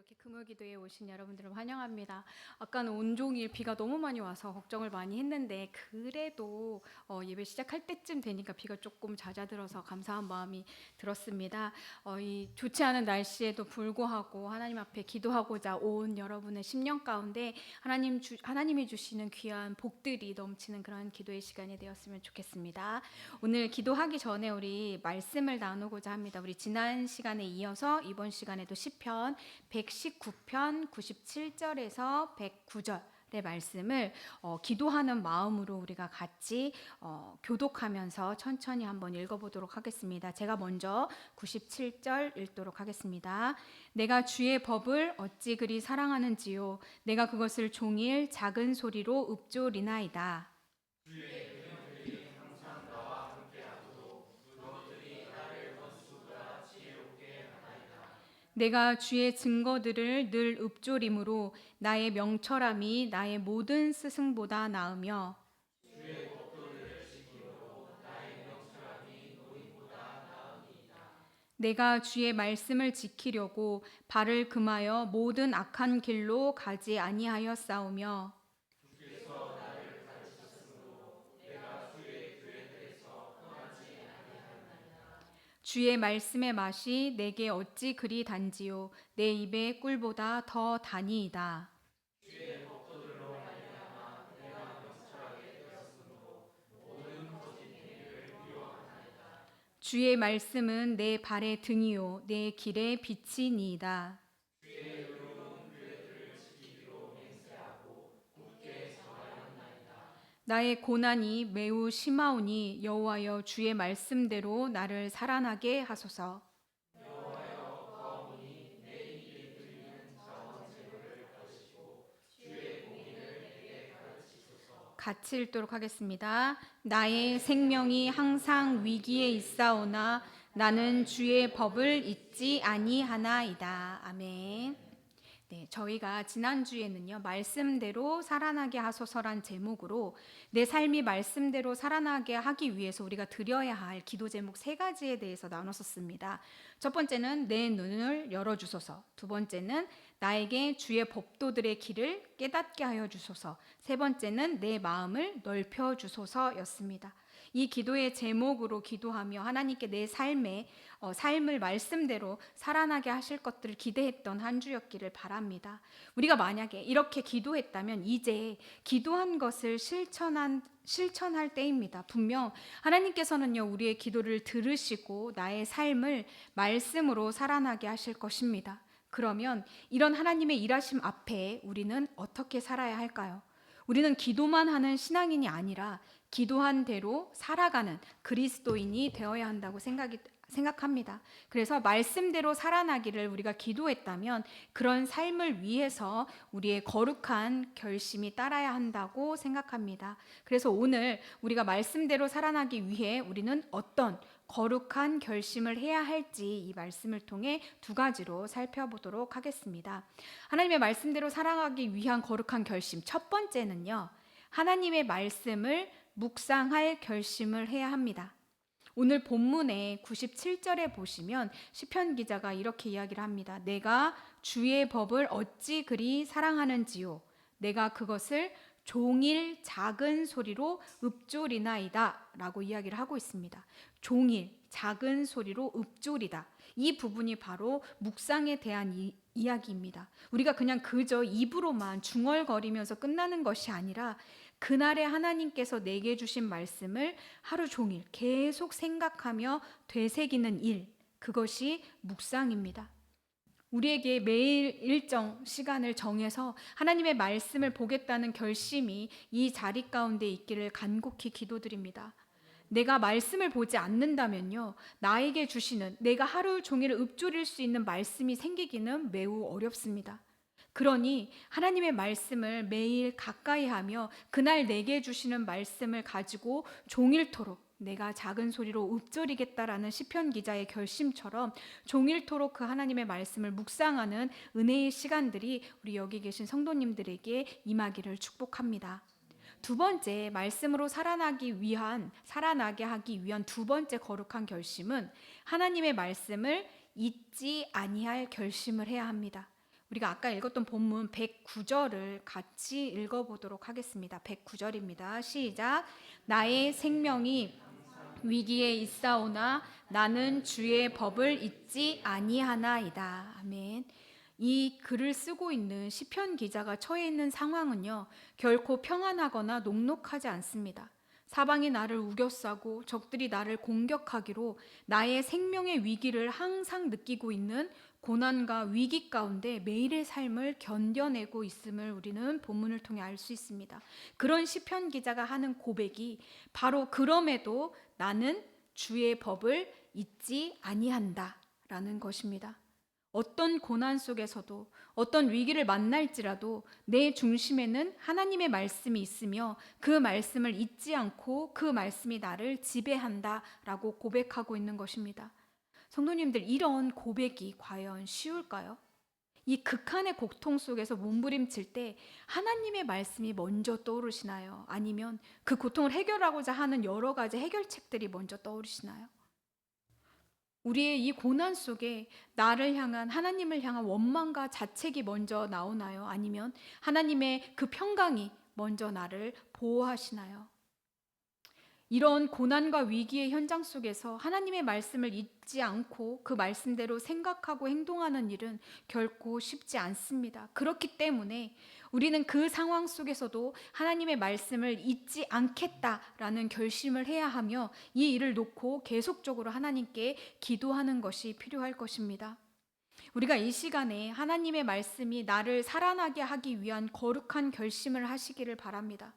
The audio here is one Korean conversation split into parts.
이렇게 금요기도에 오신 여러분들을 환영합니다. 아까는 온종일 비가 너무 많이 와서 걱정을 많이 했는데 그래도 예배 시작할 때쯤 되니까 비가 조금 잦아들어서 감사한 마음이 들었습니다. 이 좋지 않은 날씨에도 불구하고 하나님 앞에 기도하고자 온 여러분의 심령 가운데 하나님이 주시는 귀한 복들이 넘치는 그런 기도의 시간이 되었으면 좋겠습니다. 오늘 기도하기 전에 우리 말씀을 나누고자 합니다. 우리 지난 시간에 이어서 이번 시간에도 시편 119편 97절에서 109절의 말씀을 기도하는 마음으로 우리가 같이 교독하면서 천천히 한번 읽어보도록 하겠습니다. 제가 먼저 97절 읽도록 하겠습니다. 내가 주의 법을 어찌 그리 사랑하는지요. 내가 그것을 종일 작은 소리로 읊조리나이다. 내가 주의 증거들을 늘 읊조림으로 나의 명철함이 나의 모든 스승보다 나으며 내가 주의 말씀을 지키려고 발을 금하여 모든 악한 길로 가지 아니하였사오며 주의 말씀의 맛이 내게 어찌 그리 단지요 내 입의 꿀보다 더 다니이다. 주의 말씀은 내 발의 등이요 내 길의 빛이니이다. 나의 고난이 매우 심하오니 여호와여 주의 말씀대로 나를 살아나게 하소서. 같이 읽도록 하겠습니다. 나의 생명이 항상 위기에 있사오나 나는 주의 법을 잊지 아니하나이다. 아멘. 네, 저희가 지난주에는요, 말씀대로 살아나게 하소서란 제목으로 내 삶이 말씀대로 살아나게 하기 위해서 우리가 드려야 할 기도 제목 3가지에 대해서 나눴었습니다. 첫 번째는 내 눈을 열어주소서. 두 번째는 나에게 주의 법도들의 길을 깨닫게 하여 주소서. 세 번째는 내 마음을 넓혀주소서였습니다. 이 기도의 제목으로 기도하며 하나님께 내 삶을 말씀대로 살아나게 하실 것들을 기대했던 한 주였기를 바랍니다. 우리가 만약에 이렇게 기도했다면 이제 기도한 것을 실천할 때입니다. 분명 하나님께서는요, 우리의 기도를 들으시고 나의 삶을 말씀으로 살아나게 하실 것입니다. 그러면 이런 하나님의 일하심 앞에 우리는 어떻게 살아야 할까요? 우리는 기도만 하는 신앙인이 아니라 기도한 대로 살아가는 그리스도인이 되어야 한다고 생각합니다. 그래서 말씀대로 살아나기를 우리가 기도했다면 그런 삶을 위해서 우리의 거룩한 결심이 따라야 한다고 생각합니다. 그래서 오늘 우리가 말씀대로 살아나기 위해 우리는 어떤 거룩한 결심을 해야 할지 이 말씀을 통해 2가지로 살펴보도록 하겠습니다. 하나님의 말씀대로 살아가기 위한 거룩한 결심, 첫 번째는요, 하나님의 말씀을 묵상할 결심을 해야 합니다. 오늘 본문의 97절에 보시면 시편 기자가 이렇게 이야기를 합니다. 내가 주의 법을 어찌 그리 사랑하는지요. 내가 그것을 종일 작은 소리로 읊조리나이다 라고 이야기를 하고 있습니다. 종일 작은 소리로 읊조리다. 이 부분이 바로 묵상에 대한 이야기입니다. 우리가 그냥 그저 입으로만 중얼거리면서 끝나는 것이 아니라 그날에 하나님께서 내게 주신 말씀을 하루 종일 계속 생각하며 되새기는 일, 그것이 묵상입니다. 우리에게 매일 일정 시간을 정해서 하나님의 말씀을 보겠다는 결심이 이 자리 가운데 있기를 간곡히 기도드립니다. 내가 말씀을 보지 않는다면요, 나에게 주시는 내가 하루 종일 읊조릴 수 있는 말씀이 생기기는 매우 어렵습니다. 그러니 하나님의 말씀을 매일 가까이 하며 그날 내게 주시는 말씀을 가지고 종일토록 내가 작은 소리로 읊조리겠다라는 시편 기자의 결심처럼 종일토록 그 하나님의 말씀을 묵상하는 은혜의 시간들이 우리 여기 계신 성도님들에게 임하기를 축복합니다. 2번째, 말씀으로 살아나게 하기 위한 2번째 거룩한 결심은 하나님의 말씀을 잊지 아니할 결심을 해야 합니다. 우리가 아까 읽었던 본문 109절을 같이 읽어보도록 하겠습니다. 109절입니다. 시작. 나의 생명이 위기에 있사오나 나는 주의 법을 잊지 아니하나이다. 아멘. 이 글을 쓰고 있는 시편 기자가 처해 있는 상황은요, 결코 평안하거나 녹록하지 않습니다. 사방이 나를 우겨싸고 적들이 나를 공격하기로 나의 생명의 위기를 항상 느끼고 있는 고난과 위기 가운데 매일의 삶을 견뎌내고 있음을 우리는 본문을 통해 알 수 있습니다. 그런 시편 기자가 하는 고백이 바로 그럼에도 나는 주의 법을 잊지 아니한다 라는 것입니다. 어떤 고난 속에서도 어떤 위기를 만날지라도 내 중심에는 하나님의 말씀이 있으며 그 말씀을 잊지 않고 그 말씀이 나를 지배한다라고 고백하고 있는 것입니다. 성도님들, 이런 고백이 과연 쉬울까요? 이 극한의 고통 속에서 몸부림칠 때 하나님의 말씀이 먼저 떠오르시나요? 아니면 그 고통을 해결하고자 하는 여러 가지 해결책들이 먼저 떠오르시나요? 우리의 이 고난 속에 나를 향한, 하나님을 향한 원망과 자책이 먼저 나오나요? 아니면 하나님의 그 평강이 먼저 나를 보호하시나요? 이런 고난과 위기의 현장 속에서 하나님의 말씀을 잊지 않고 그 말씀대로 생각하고 행동하는 일은 결코 쉽지 않습니다. 그렇기 때문에 우리는 그 상황 속에서도 하나님의 말씀을 잊지 않겠다라는 결심을 해야 하며 이 일을 놓고 계속적으로 하나님께 기도하는 것이 필요할 것입니다. 우리가 이 시간에 하나님의 말씀이 나를 살아나게 하기 위한 거룩한 결심을 하시기를 바랍니다.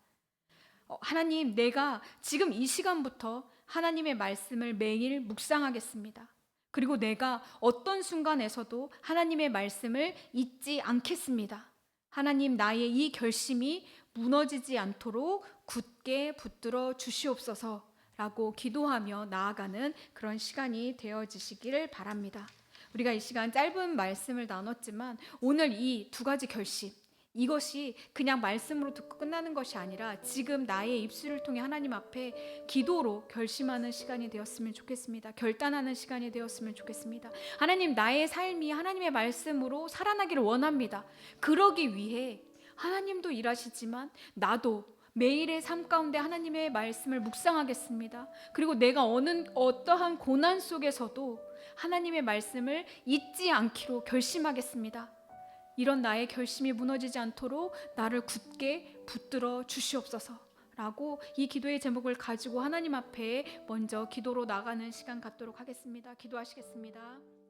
하나님, 내가 지금 이 시간부터 하나님의 말씀을 매일 묵상하겠습니다. 그리고 내가 어떤 순간에서도 하나님의 말씀을 잊지 않겠습니다. 하나님, 나의 이 결심이 무너지지 않도록 굳게 붙들어 주시옵소서 라고 기도하며 나아가는 그런 시간이 되어지시기를 바랍니다. 우리가 이 시간 짧은 말씀을 나눴지만 오늘 이 두 가지 결심, 이것이 그냥 말씀으로 듣고 끝나는 것이 아니라 지금 나의 입술을 통해 하나님 앞에 기도로 결심하는 시간이 되었으면 좋겠습니다. 결단하는 시간이 되었으면 좋겠습니다. 하나님, 나의 삶이 하나님의 말씀으로 살아나기를 원합니다. 그러기 위해 하나님도 일하시지만 나도 매일의 삶 가운데 하나님의 말씀을 묵상하겠습니다. 그리고 내가 어떠한 고난 속에서도 하나님의 말씀을 잊지 않기로 결심하겠습니다. 이런 나의 결심이 무너지지 않도록 나를 굳게 붙들어 주시옵소서 라고 이 기도의 제목을 가지고 하나님 앞에 먼저 기도로 나가는 시간 갖도록 하겠습니다. 기도하시겠습니다.